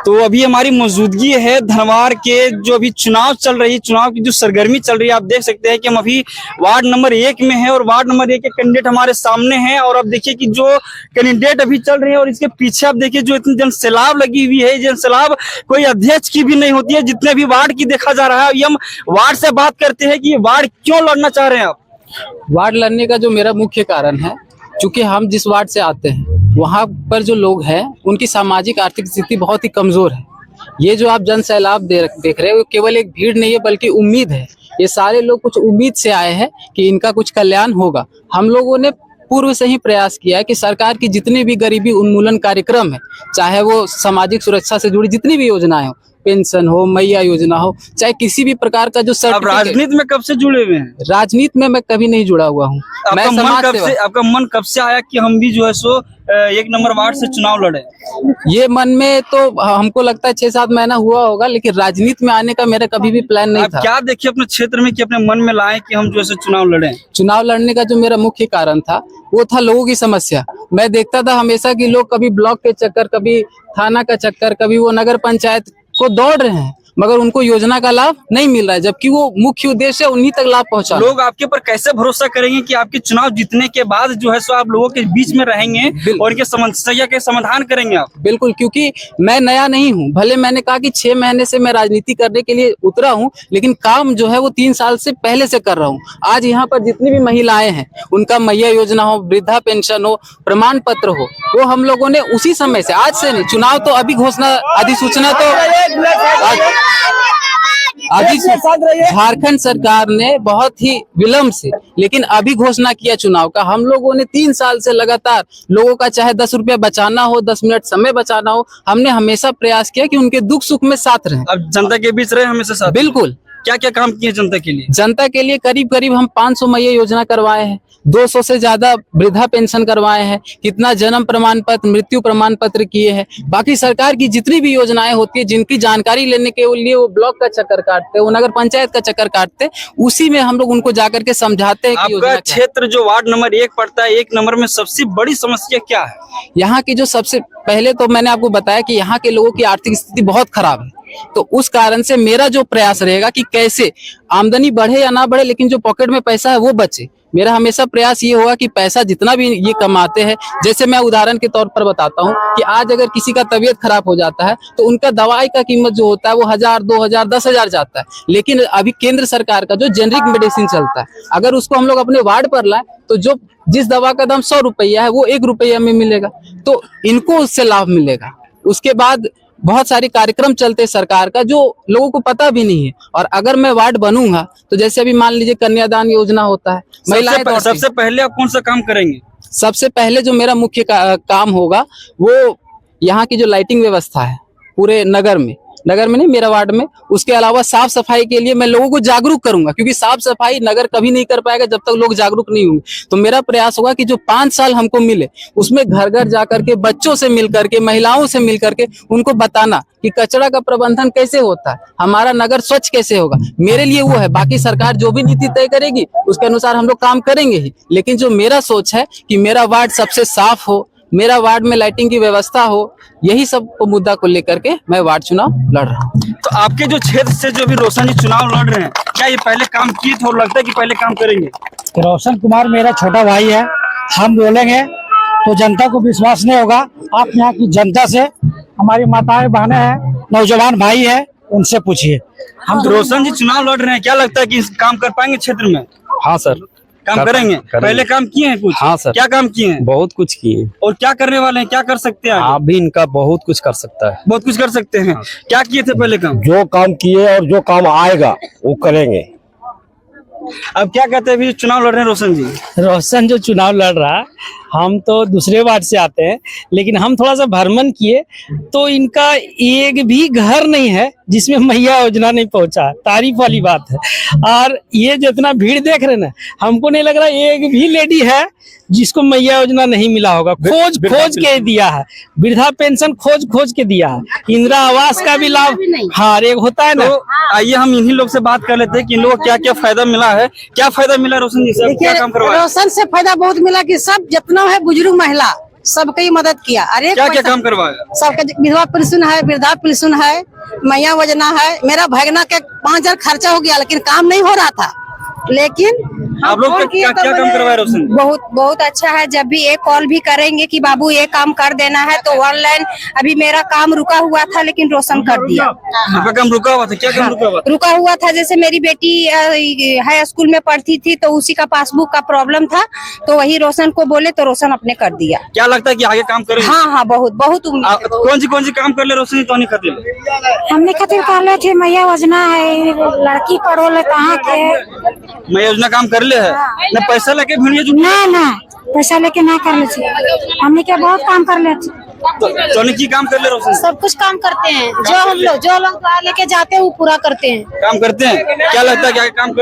तो अभी हमारी मौजूदगी है धनवार के जो अभी चुनाव चल रही है, चुनाव की जो सरगर्मी चल रही है, आप देख सकते हैं कि हम अभी वार्ड नंबर 1 में हैं और वार्ड नंबर 1 के कैंडिडेट हमारे सामने हैं। और अब देखिए कि जो कैंडिडेट अभी चल रहे हैं और इसके पीछे आप देखिए जो इतनी जनसैलाब लगी हुई है, जनसैलाब कोई अध्यक्ष की भी नहीं होती है जितने भी वार्ड की देखा जा रहा है। अभी हम वार्ड से बात करते हैं कि ये वार्ड क्यों लड़ना चाह रहे हैं आप? वार्ड लड़ने का जो मेरा मुख्य कारण है, चूंकि हम जिस वार्ड से आते हैं वहाँ पर जो लोग हैं उनकी सामाजिक आर्थिक स्थिति बहुत ही कमजोर है। ये जो आप जन सैलाब देख रहे हो केवल एक भीड़ नहीं है बल्कि उम्मीद है। ये सारे लोग कुछ उम्मीद से आए हैं कि इनका कुछ कल्याण होगा। हम लोगों ने पूर्व से ही प्रयास किया है कि सरकार की जितने भी गरीबी उन्मूलन कार्यक्रम है, चाहे वो सामाजिक सुरक्षा से जुड़ी जितनी भी योजनाएं हो, पेंशन हो, मैया योजना हो, चाहे किसी भी प्रकार का जो आप राजनीति में कब से जुड़े हुए हैं? राजनीति में मैं कभी नहीं जुड़ा हुआ हूँ। आपका मन कब से आया कि हम भी जो है सो 1 नंबर वार्ड से चुनाव लड़े? ये मन में तो हमको लगता है 6-7 महीना हुआ होगा, लेकिन राजनीति में आने का मेरा कभी भी प्लान नहीं था। क्या देखिए अपने क्षेत्र में कि अपने मन में लाए कि हम जो है चुनाव लड़े? चुनाव लड़ने का जो मेरा मुख्य कारण था वो था लोगों की समस्या। मैं देखता था हमेशा कि लोग कभी ब्लॉक के चक्कर, कभी थाना का चक्कर, कभी वो नगर पंचायत को दौड़ रहे हैं, मगर उनको योजना का लाभ नहीं मिल रहा है, जबकि वो मुख्य उद्देश्य है उन्हीं तक लाभ पहुंचाना। लोग आपके पर कैसे भरोसा करेंगे कि आपके चुनाव जीतने के बाद जो है सो आप लोगों के बीच में रहेंगे और इनके समस्या के समाधान करेंगे आप? बिल्कुल, क्योंकि मैं नया नहीं हूं। भले मैंने कहा कि 6 महीने से मैं राजनीति करने के लिए उतरा हूं, लेकिन काम जो है वो 3 साल से पहले से कर रहा हूं। आज यहाँ पर जितनी भी महिलाएं हैं उनका मैया योजना हो, वृद्धा पेंशन हो, प्रमाण पत्र हो, वो हम लोगों ने उसी समय से, आज से नहीं। चुनाव तो अभी घोषणा, अधिसूचना तो झारखंड सरकार ने बहुत ही विलंब से, लेकिन अभी घोषणा किया चुनाव का। हम लोगों ने 3 साल से लगातार लोगों का चाहे 10 रुपया बचाना हो, 10 मिनट समय बचाना हो, हमने हमेशा प्रयास किया कि उनके दुख सुख में साथ रहें। अब जनता के बीच रहे हमेशा साथ? बिल्कुल। क्या क्या काम किए जनता के लिए? जनता के लिए करीब करीब हम 500 मैया योजना करवाए हैं, 200 से ज्यादा वृद्धा पेंशन करवाए हैं, कितना जन्म प्रमाण पत्र, मृत्यु प्रमाण पत्र किए हैं। बाकी सरकार की जितनी भी योजनाएं होती है, जिनकी जानकारी लेने के लिए वो ब्लॉक का चक्कर काटते, वो नगर पंचायत का चक्कर काटते, उसी में हम लोग उनको जाकर के समझाते हैं कि आपका क्षेत्र जो वार्ड नंबर 1 पड़ता है, 1 नंबर में सबसे बड़ी समस्या क्या है? यहाँ की जो सबसे पहले तो मैंने आपको बताया कि यहाँ के लोगों की आर्थिक स्थिति बहुत खराब है। तो उस कारण से मेरा जो प्रयास रहेगा कि कैसे आमदनी बढ़े या ना बढ़े, लेकिन जो पॉकेट में पैसा है वो बचे। मेरा हमेशा प्रयास ये होगा कि पैसा जितना भी ये कमाते हैं, जैसे मैं उदाहरण के तौर पर बताता हूँ कि आज अगर किसी का तबीयत खराब हो जाता है तो उनका दवाई का कीमत जो होता है वो 1000, 2000, 10,000 जाता है। लेकिन अभी केंद्र सरकार का जो जेनरिक मेडिसिन चलता है, अगर उसको हम लोग अपने वार्ड पर लाएं तो जो जिस दवा का दाम 100 रुपया है वो 1 रुपया में मिलेगा, तो इनको उससे लाभ मिलेगा। उसके बाद बहुत सारे कार्यक्रम चलते सरकार का जो लोगों को पता भी नहीं है। और अगर मैं वार्ड बनूंगा तो जैसे अभी मान लीजिए कन्यादान योजना होता है, महिलाएं सबसे पहले आप कौन सा काम करेंगे? सबसे पहले जो मेरा मुख्य काम होगा वो यहाँ की जो लाइटिंग व्यवस्था है पूरे नगर में नहीं, मेरा वार्ड में। उसके अलावा साफ सफाई के लिए मैं लोगों को जागरूक करूंगा, क्योंकि साफ सफाई नगर कभी नहीं कर पाएगा जब तक लोग जागरूक नहीं होंगे। तो मेरा प्रयास होगा कि जो 5 साल हमको मिले उसमें घर घर जाकर के, बच्चों से मिलकर के, महिलाओं से मिलकर के उनको बताना कि कचरा का प्रबंधन कैसे होता है, हमारा नगर स्वच्छ कैसे होगा। मेरे लिए वो है, बाकी सरकार जो भी नीति तय करेगी उसके अनुसार हम लोग काम करेंगे ही। लेकिन जो मेरा सोच है कि मेरा वार्ड सबसे साफ हो, मेरा वार्ड में लाइटिंग की व्यवस्था हो, यही सब मुद्दा को लेकर के मैं वार्ड चुनाव लड़ रहा हूँ। तो आपके जो क्षेत्र से जो भी रोशन जी चुनाव लड़ रहे हैं, क्या ये पहले काम किए थे और लगता है कि पहले काम करेंगे? रोशन कुमार मेरा छोटा भाई है, हम बोलेंगे तो जनता को विश्वास नहीं होगा। आप यहाँ की जनता से, हमारी माताएं बहनें हैं, नौजवान भाई है, उनसे पूछिए। हम रोशन जी चुनाव लड़ रहे हैं, क्या लगता है कि काम कर पाएंगे क्षेत्र में? हाँ सर, काम करेंगे। पहले काम किए हैं कुछ? हाँ सर। क्या काम किए हैं? बहुत कुछ किए। और क्या करने वाले हैं, क्या कर सकते हैं? आप भी इनका बहुत कुछ कर सकता है। बहुत कुछ कर सकते हैं। क्या किए थे पहले काम? जो काम किए और जो काम आएगा वो करेंगे। अब क्या कहते हैं, अभी चुनाव लड़ रहे हैं रोशन जी? रोशन जो चुनाव लड़ रहा है, हम तो दूसरे वार्ड से आते हैं, लेकिन हम थोड़ा सा भ्रमण किए तो इनका एक भी घर नहीं है जिसमें मैया योजना नहीं पहुंचा। तारीफ वाली बात है। और ये जितना भीड़ देख रहे ना, हमको नहीं लग रहा एक भी लेडी है जिसको मैया योजना नहीं मिला होगा। खोज के दिया है, वृद्धा पेंशन खोज के दिया है, इंदिरा आवास का भी लाभ हर एक होता है ना। तो आइए हम इन्हीं लोग से बात कर लेते हैं कि इन लोगों को क्या क्या फायदा मिला है। क्या फायदा मिला रोशन जी से? क्या काम करवाया? रोशन से फायदा बहुत मिला कि सब जितना है बुजुर्ग महिला सबकी मदद किया। अरे क्या क्या काम करवाया? सबके विधवा पेंशन है, वृद्धा पेंशन है, मैया योजना है। मेरा भगना के 5,000 खर्चा हो गया, लेकिन काम नहीं हो रहा था। लेकिन आप लोग क्या काम करवाए रोशन? बहुत अच्छा है। जब भी एक कॉल भी करेंगे कि बाबू ये काम कर देना है, तो ऑनलाइन अभी मेरा काम रुका हुआ था, लेकिन रोशन कर दिया। आपका काम रुका हुआ था? क्या काम रुका हुआ था? रुका हुआ था, जैसे मेरी बेटी हाई स्कूल में पढ़ती थी, तो उसी का पासबुक का प्रॉब्लम था, तो वही रोशन को बोले तो रोशन अपने कर दिया। क्या लगता है कि आगे काम करेंगे? हाँ, बहुत उम्मीद है। कौन सी काम कर ले रोशन तो नहीं खातिर? हमने खातिर कर ले थे, मैया योजना है, लड़की पढ़ो ले कहाँ के। मैं योजना काम कर ले है ना, पैसा लेके भिड़िए जो ना पैसा लेके ना कर ले थे। हमने क्या बहुत काम कर ले थे। तो की काम कर ले रोशन? सब कुछ काम करते हैं, जो लोग लेके जाते हैं वो पूरा करते हैं। काम करते हैं। क्या लगता है कि आगे काम